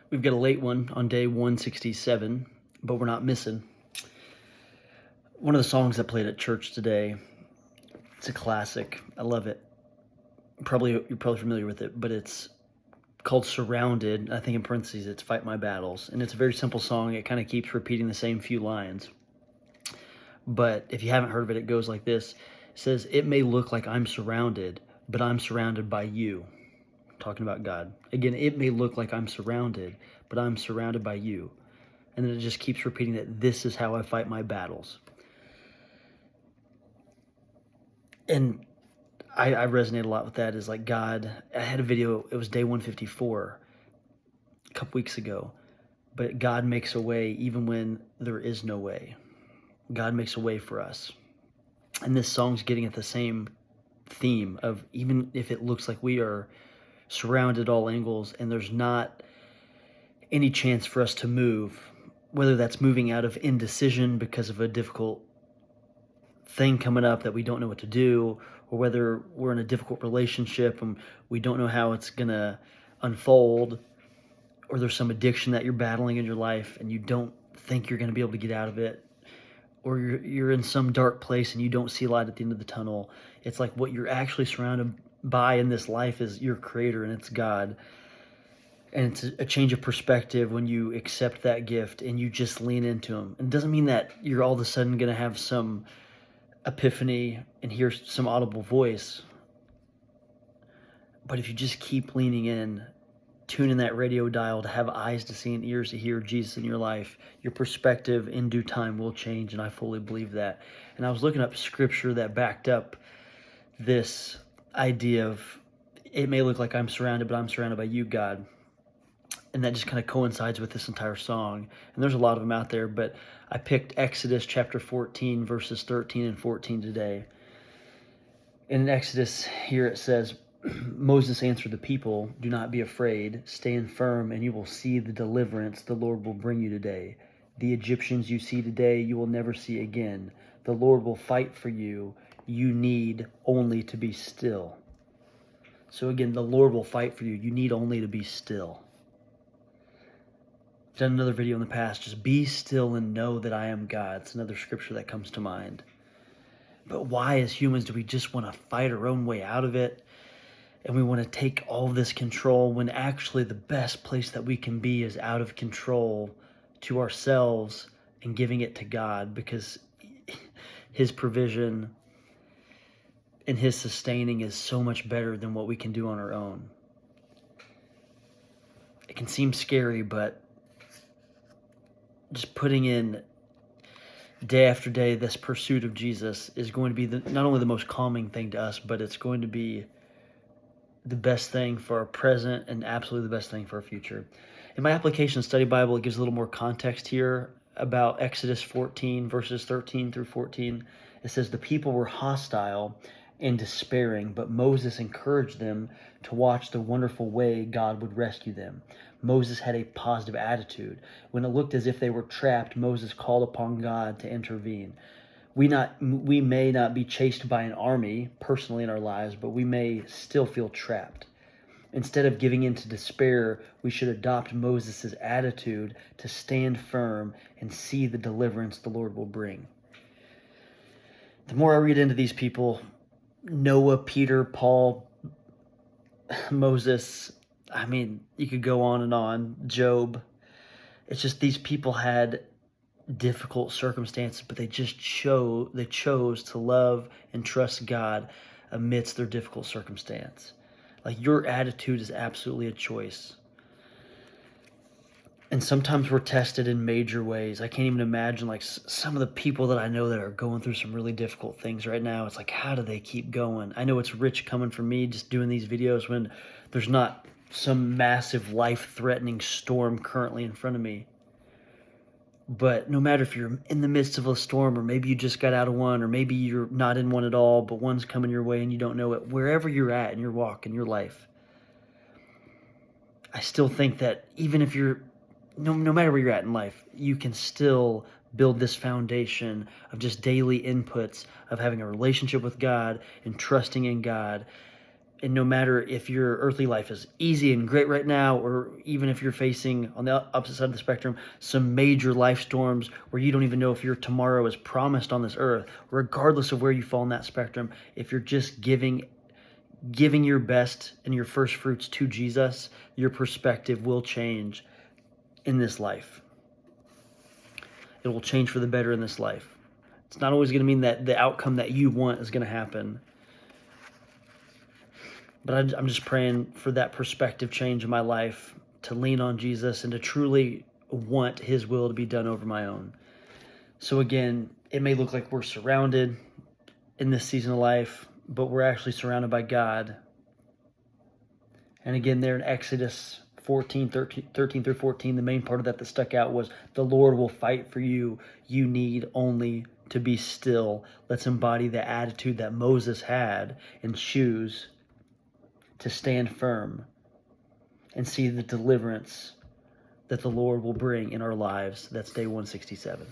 We've got a late one on day 167, but we're not missing. One of the songs I played at church today, it's a classic. I love it. You're probably familiar with it, but it's called Surrounded. I think in parentheses it's Fight My Battles. And it's a very simple song. It kind of keeps repeating the same few lines. But if you haven't heard of it, it goes like this. It says, "It may look like I'm surrounded, but I'm surrounded by you." Talking about God. Again, it may look like I'm surrounded, but I'm surrounded by you. And then it just keeps repeating that this is how I fight my battles. And I resonate a lot with that. Is like God, I had a video, it was day 154 a couple weeks ago, but God makes a way even when there is no way. God makes a way for us. And this song's getting at the same theme of even if it looks like we are surrounded at all angles and there's not any chance for us to move, whether that's moving out of indecision because of a difficult thing coming up that we don't know what to do, or whether we're in a difficult relationship and we don't know how it's going to unfold, or there's some addiction that you're battling in your life and you don't think you're going to be able to get out of it, or you're in some dark place and you don't see light at the end of the tunnel. It's like what you're actually surrounded by in this life is your creator, and it's God. And it's a change of perspective when you accept that gift and you just lean into him. And it doesn't mean that you're all of a sudden going to have some epiphany and hear some audible voice. But if you just keep leaning in, tuning that radio dial to have eyes to see and ears to hear Jesus in your life, your perspective in due time will change, and I fully believe that. And I was looking up scripture that backed up this idea of it may look like I'm surrounded, but I'm surrounded by you, God. And that just kind of coincides with this entire song. And there's a lot of them out there, but I picked Exodus chapter 14, verses 13 and 14 today. And in Exodus, here it says, "Moses answered the people, 'Do not be afraid, stand firm, and you will see the deliverance the Lord will bring you today. The Egyptians you see today, you will never see again. The Lord will fight for you. You need only to be still.'" So again, the Lord will fight for you. You need only to be still. I've done another video in the past, just be still and know that I am God. It's another scripture that comes to mind. But why as humans do we just want to fight our own way out of it? And we want to take all this control when actually the best place that we can be is out of control to ourselves and giving it to God, because his provision and his sustaining is so much better than what we can do on our own. It can seem scary, but just putting in day after day this pursuit of Jesus is going to be not only the most calming thing to us, but it's going to be the best thing for our present and absolutely the best thing for our future. In my application study Bible, it gives a little more context here about Exodus 14, verses 13 through 14. It says, "The people were hostile and despairing, but Moses encouraged them to watch the wonderful way God would rescue them. Moses had a positive attitude. When it looked as if they were trapped, Moses called upon God to intervene. We may not be chased by an army personally in our lives, but we may still feel trapped. Instead of giving in to despair, we should adopt Moses' attitude to stand firm and see the deliverance the Lord will bring." The more I read into these people, Noah, Peter, Paul, Moses, I mean, you could go on, Job. It's just these people had difficult circumstances, but they chose to love and trust God amidst their difficult circumstance. Like, your attitude is absolutely a choice. And sometimes we're tested in major ways. I can't even imagine, like, some of the people that I know that are going through some really difficult things right now. It's like, how do they keep going? I know it's rich coming from me just doing these videos when there's not some massive life-threatening storm currently in front of me. But no matter if you're in the midst of a storm, or maybe you just got out of one, or maybe you're not in one at all, but one's coming your way and you don't know it, wherever you're at in your walk, in your life, I still think that even if you're, no matter where you're at in life, you can still build this foundation of just daily inputs of having a relationship with God and trusting in God And no matter if your earthly life is easy and great right now, or even if you're facing on the opposite side of the spectrum some major life storms where you don't even know if your tomorrow is promised on this earth, regardless of where you fall in that spectrum, if you're just giving your best and your first fruits to Jesus, your perspective will change in this life. It will change for the better in this life. It's not always going to mean that the outcome that you want is going to happen. But I'm just praying for that perspective change in my life, to lean on Jesus and to truly want his will to be done over my own. So again, it may look like we're surrounded in this season of life, but we're actually surrounded by God. And again, there in Exodus 13 through 14, the main part of that stuck out was, the Lord will fight for you. You need only to be still. Let's embody the attitude that Moses had and choose to stand firm and see the deliverance that the Lord will bring in our lives. That's day 167.